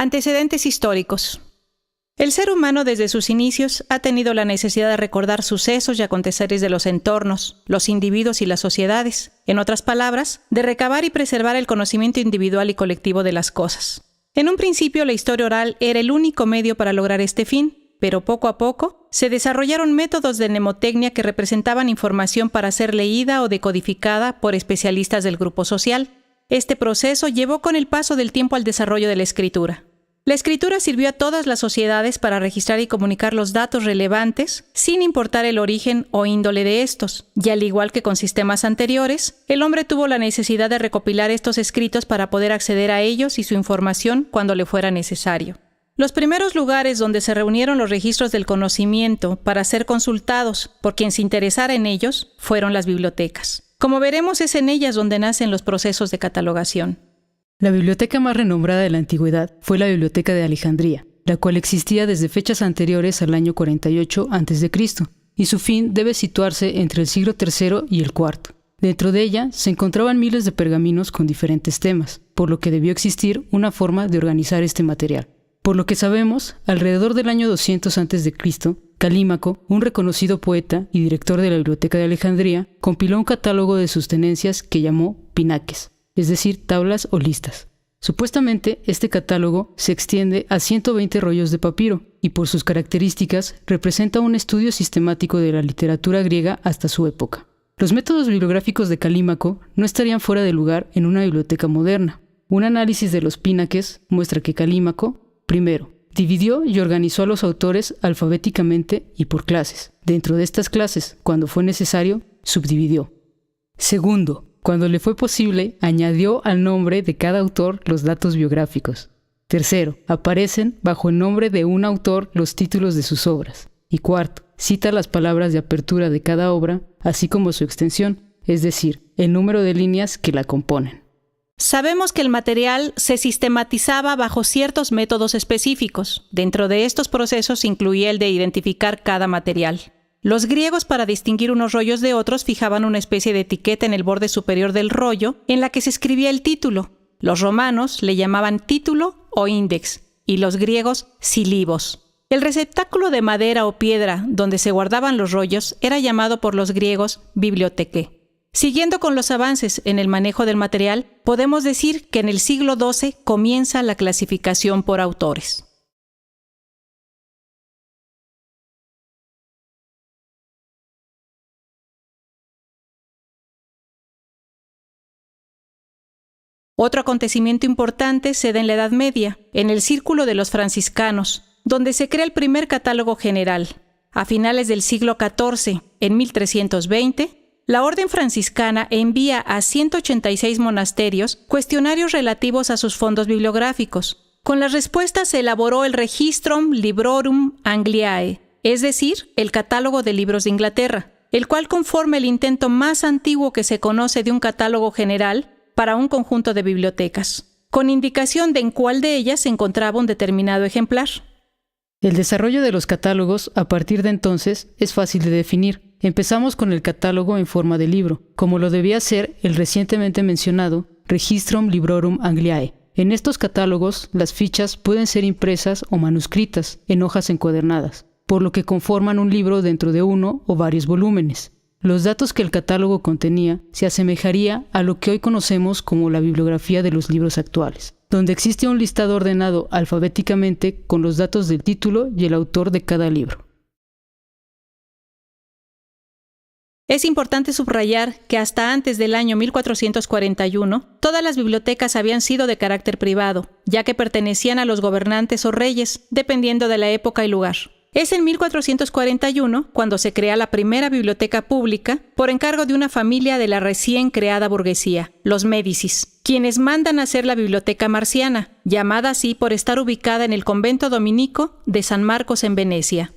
Antecedentes históricos. El ser humano desde sus inicios ha tenido la necesidad de recordar sucesos y aconteceres de los entornos, los individuos y las sociedades. En otras palabras, de recabar y preservar el conocimiento individual y colectivo de las cosas. En un principio, la historia oral era el único medio para lograr este fin, pero poco a poco se desarrollaron métodos de mnemotecnia que representaban información para ser leída o decodificada por especialistas del grupo social. Este proceso llevó con el paso del tiempo al desarrollo de la escritura. La escritura sirvió a todas las sociedades para registrar y comunicar los datos relevantes, sin importar el origen o índole de estos. Y al igual que con sistemas anteriores, el hombre tuvo la necesidad de recopilar estos escritos para poder acceder a ellos y su información cuando le fuera necesario. Los primeros lugares donde se reunieron los registros del conocimiento para ser consultados por quien se interesara en ellos fueron las bibliotecas. Como veremos, es en ellas donde nacen los procesos de catalogación. La biblioteca más renombrada de la antigüedad fue la Biblioteca de Alejandría, la cual existía desde fechas anteriores al año 48 a.C., y su fin debe situarse entre el siglo III y el IV. Dentro de ella se encontraban miles de pergaminos con diferentes temas, por lo que debió existir una forma de organizar este material. Por lo que sabemos, alrededor del año 200 a.C., Calímaco, un reconocido poeta y director de la Biblioteca de Alejandría, compiló un catálogo de sus tenencias que llamó pinaques, es decir, tablas o listas. Supuestamente, este catálogo se extiende a 120 rollos de papiro y por sus características representa un estudio sistemático de la literatura griega hasta su época. Los métodos bibliográficos de Calímaco no estarían fuera de lugar en una biblioteca moderna. Un análisis de los pinaques muestra que Calímaco, primero, dividió y organizó a los autores alfabéticamente y por clases. Dentro de estas clases, cuando fue necesario, subdividió. Segundo, cuando le fue posible, añadió al nombre de cada autor los datos biográficos. Tercero, aparecen bajo el nombre de un autor los títulos de sus obras. Y cuarto, cita las palabras de apertura de cada obra, así como su extensión, es decir, el número de líneas que la componen. Sabemos que el material se sistematizaba bajo ciertos métodos específicos. Dentro de estos procesos incluía el de identificar cada material. Los griegos, para distinguir unos rollos de otros, fijaban una especie de etiqueta en el borde superior del rollo en la que se escribía el título. Los romanos le llamaban título o índex, y los griegos silibos. El receptáculo de madera o piedra donde se guardaban los rollos era llamado por los griegos biblioteque. Siguiendo con los avances en el manejo del material, podemos decir que en el siglo XII comienza la clasificación por autores. Otro acontecimiento importante se da en la Edad Media, en el círculo de los franciscanos, donde se crea el primer catálogo general. A finales del siglo XIV, en 1320, la Orden Franciscana envía a 186 monasterios cuestionarios relativos a sus fondos bibliográficos. Con las respuestas se elaboró el Registrum Librorum Angliae, es decir, el catálogo de libros de Inglaterra, el cual conforma el intento más antiguo que se conoce de un catálogo general para un conjunto de bibliotecas, con indicación de en cuál de ellas se encontraba un determinado ejemplar. El desarrollo de los catálogos a partir de entonces es fácil de definir. Empezamos con el catálogo en forma de libro, como lo debía ser el recientemente mencionado Registrum Librorum Angliae. En estos catálogos, las fichas pueden ser impresas o manuscritas en hojas encuadernadas, por lo que conforman un libro dentro de uno o varios volúmenes. Los datos que el catálogo contenía se asemejaría a lo que hoy conocemos como la bibliografía de los libros actuales, donde existe un listado ordenado alfabéticamente con los datos del título y el autor de cada libro. Es importante subrayar que hasta antes del año 1441, todas las bibliotecas habían sido de carácter privado, ya que pertenecían a los gobernantes o reyes, dependiendo de la época y lugar. Es en 1441 cuando se crea la primera biblioteca pública por encargo de una familia de la recién creada burguesía, los Médicis, quienes mandan hacer la Biblioteca Marciana, llamada así por estar ubicada en el convento dominico de San Marcos en Venecia.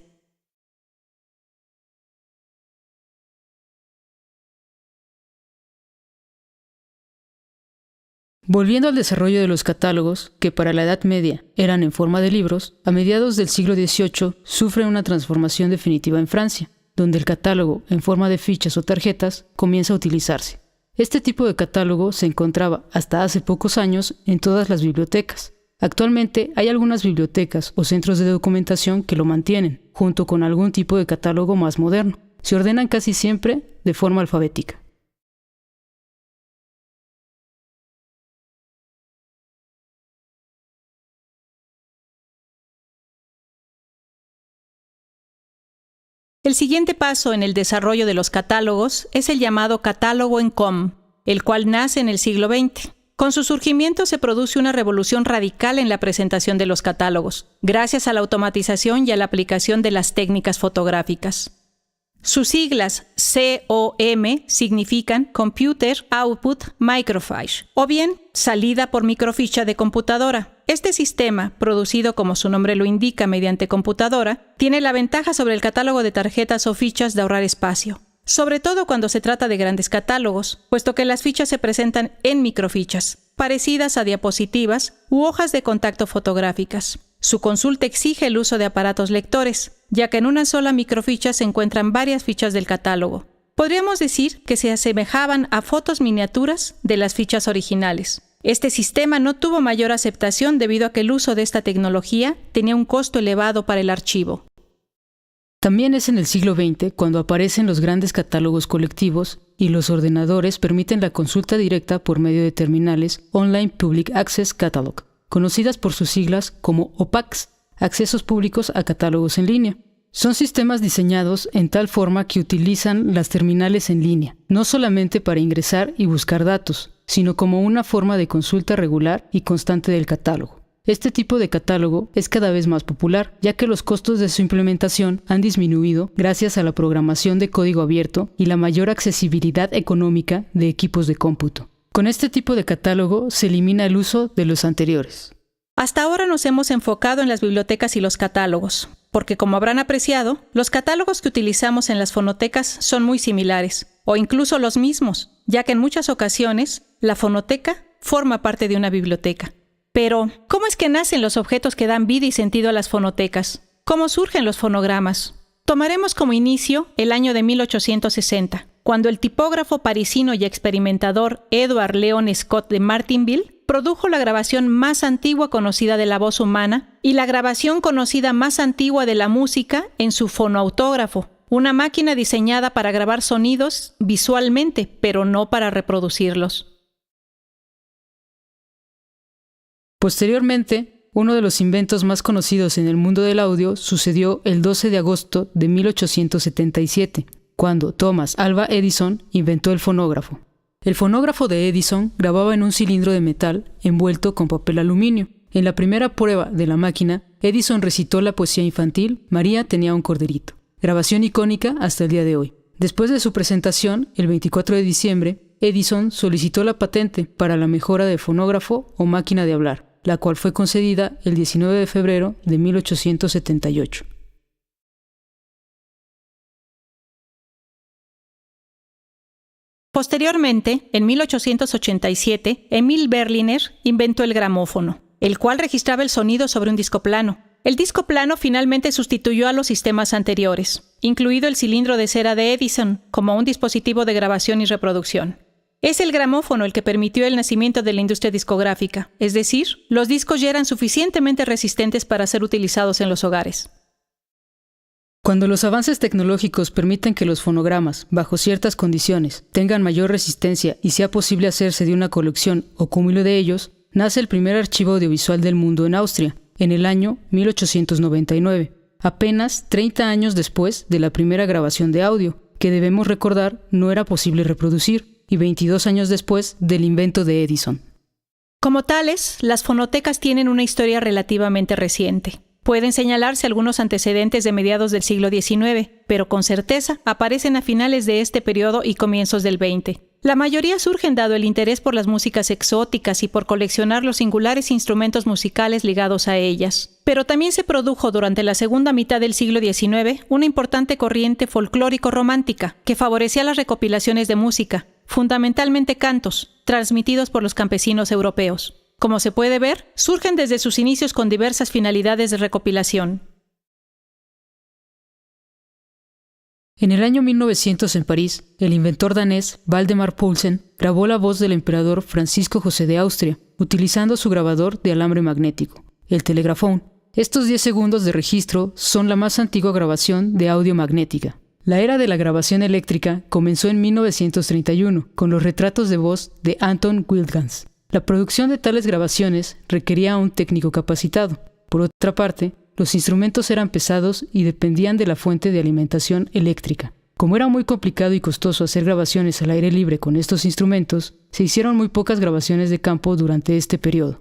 Volviendo al desarrollo de los catálogos, que para la Edad Media eran en forma de libros, a mediados del siglo XVIII sufre una transformación definitiva en Francia, donde el catálogo en forma de fichas o tarjetas comienza a utilizarse. Este tipo de catálogo se encontraba hasta hace pocos años en todas las bibliotecas. Actualmente hay algunas bibliotecas o centros de documentación que lo mantienen, junto con algún tipo de catálogo más moderno. Se ordenan casi siempre de forma alfabética. El siguiente paso en el desarrollo de los catálogos es el llamado catálogo en COM, el cual nace en el siglo XX. Con su surgimiento se produce una revolución radical en la presentación de los catálogos, gracias a la automatización y a la aplicación de las técnicas fotográficas. Sus siglas COM significan Computer Output Microfiche, o bien salida por microficha de computadora. Este sistema, producido como su nombre lo indica mediante computadora, tiene la ventaja sobre el catálogo de tarjetas o fichas de ahorrar espacio, sobre todo cuando se trata de grandes catálogos, puesto que las fichas se presentan en microfichas, parecidas a diapositivas u hojas de contacto fotográficas. Su consulta exige el uso de aparatos lectores, ya que en una sola microficha se encuentran varias fichas del catálogo. Podríamos decir que se asemejaban a fotos miniaturas de las fichas originales. Este sistema no tuvo mayor aceptación debido a que el uso de esta tecnología tenía un costo elevado para el archivo. También es en el siglo XX cuando aparecen los grandes catálogos colectivos y los ordenadores permiten la consulta directa por medio de terminales Online Public Access Catalog, conocidas por sus siglas como OPACs, accesos públicos a catálogos en línea. Son sistemas diseñados en tal forma que utilizan las terminales en línea, no solamente para ingresar y buscar datos, sino como una forma de consulta regular y constante del catálogo. Este tipo de catálogo es cada vez más popular, ya que los costos de su implementación han disminuido gracias a la programación de código abierto y la mayor accesibilidad económica de equipos de cómputo. Con este tipo de catálogo se elimina el uso de los anteriores. Hasta ahora nos hemos enfocado en las bibliotecas y los catálogos, porque como habrán apreciado, los catálogos que utilizamos en las fonotecas son muy similares, o incluso los mismos, ya que en muchas ocasiones la fonoteca forma parte de una biblioteca. Pero, ¿cómo es que nacen los objetos que dan vida y sentido a las fonotecas? ¿Cómo surgen los fonogramas? Tomaremos como inicio el año de 1860, cuando el tipógrafo parisino y experimentador Edward Leon Scott de Martinville produjo la grabación más antigua conocida de la voz humana y la grabación conocida más antigua de la música en su fonoautógrafo, una máquina diseñada para grabar sonidos visualmente, pero no para reproducirlos. Posteriormente, uno de los inventos más conocidos en el mundo del audio sucedió el 12 de agosto de 1877, cuando Thomas Alva Edison inventó el fonógrafo. El fonógrafo de Edison grababa en un cilindro de metal envuelto con papel aluminio. En la primera prueba de la máquina, Edison recitó la poesía infantil María tenía un corderito, grabación icónica hasta el día de hoy. Después de su presentación, el 24 de diciembre, Edison solicitó la patente para la mejora del fonógrafo o máquina de hablar, la cual fue concedida el 19 de febrero de 1878. Posteriormente, en 1887, Emil Berliner inventó el gramófono, el cual registraba el sonido sobre un disco plano. El disco plano finalmente sustituyó a los sistemas anteriores, incluido el cilindro de cera de Edison, como un dispositivo de grabación y reproducción. Es el gramófono el que permitió el nacimiento de la industria discográfica, es decir, los discos ya eran suficientemente resistentes para ser utilizados en los hogares. Cuando los avances tecnológicos permiten que los fonogramas, bajo ciertas condiciones, tengan mayor resistencia y sea posible hacerse de una colección o cúmulo de ellos, nace el primer archivo audiovisual del mundo en Austria, en el año 1899, apenas 30 años después de la primera grabación de audio, que debemos recordar no era posible reproducir, y 22 años después del invento de Edison. Como tales, las fonotecas tienen una historia relativamente reciente. Pueden señalarse algunos antecedentes de mediados del siglo XIX, pero con certeza aparecen a finales de este periodo y comienzos del XX. La mayoría surgen dado el interés por las músicas exóticas y por coleccionar los singulares instrumentos musicales ligados a ellas. Pero también se produjo durante la segunda mitad del siglo XIX una importante corriente folclórico-romántica que favorecía las recopilaciones de música, fundamentalmente cantos, transmitidos por los campesinos europeos. Como se puede ver, surgen desde sus inicios con diversas finalidades de recopilación. En el año 1900 en París, el inventor danés Valdemar Poulsen grabó la voz del emperador Francisco José de Austria, utilizando su grabador de alambre magnético, el telegrafón. Estos 10 segundos de registro son la más antigua grabación de audio magnética. La era de la grabación eléctrica comenzó en 1931 con los retratos de voz de Anton Wildgans. La producción de tales grabaciones requería a un técnico capacitado. Por otra parte, los instrumentos eran pesados y dependían de la fuente de alimentación eléctrica. Como era muy complicado y costoso hacer grabaciones al aire libre con estos instrumentos, se hicieron muy pocas grabaciones de campo durante este periodo.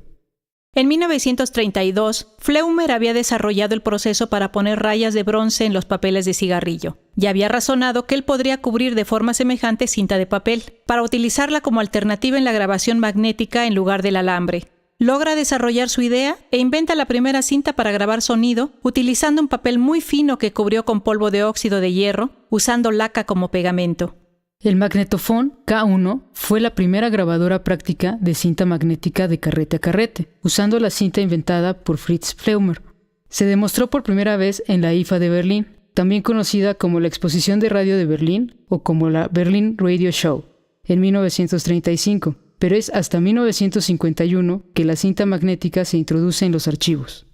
En 1932, Fleumer había desarrollado el proceso para poner rayas de bronce en los papeles de cigarrillo y había razonado que él podría cubrir de forma semejante cinta de papel, para utilizarla como alternativa en la grabación magnética en lugar del alambre. Logra desarrollar su idea e inventa la primera cinta para grabar sonido utilizando un papel muy fino que cubrió con polvo de óxido de hierro, usando laca como pegamento. El magnetofón K1 fue la primera grabadora práctica de cinta magnética de carrete a carrete, usando la cinta inventada por Fritz Fleumer. Se demostró por primera vez en la IFA de Berlín, también conocida como la Exposición de Radio de Berlín o como la Berlin Radio Show, en 1935. Pero es hasta 1951 que la cinta magnética se introduce en los archivos.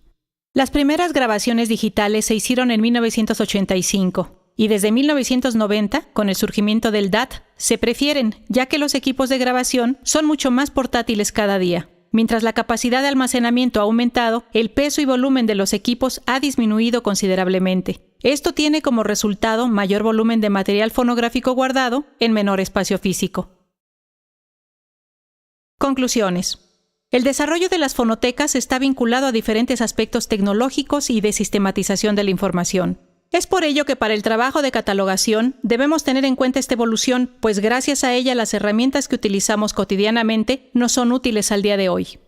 Las primeras grabaciones digitales se hicieron en 1985 y desde 1990, con el surgimiento del DAT, se prefieren, ya que los equipos de grabación son mucho más portátiles cada día. Mientras la capacidad de almacenamiento ha aumentado, el peso y volumen de los equipos ha disminuido considerablemente. Esto tiene como resultado mayor volumen de material fonográfico guardado en menor espacio físico. Conclusiones. El desarrollo de las fonotecas está vinculado a diferentes aspectos tecnológicos y de sistematización de la información. Es por ello que para el trabajo de catalogación debemos tener en cuenta esta evolución, pues gracias a ella las herramientas que utilizamos cotidianamente nos son útiles al día de hoy.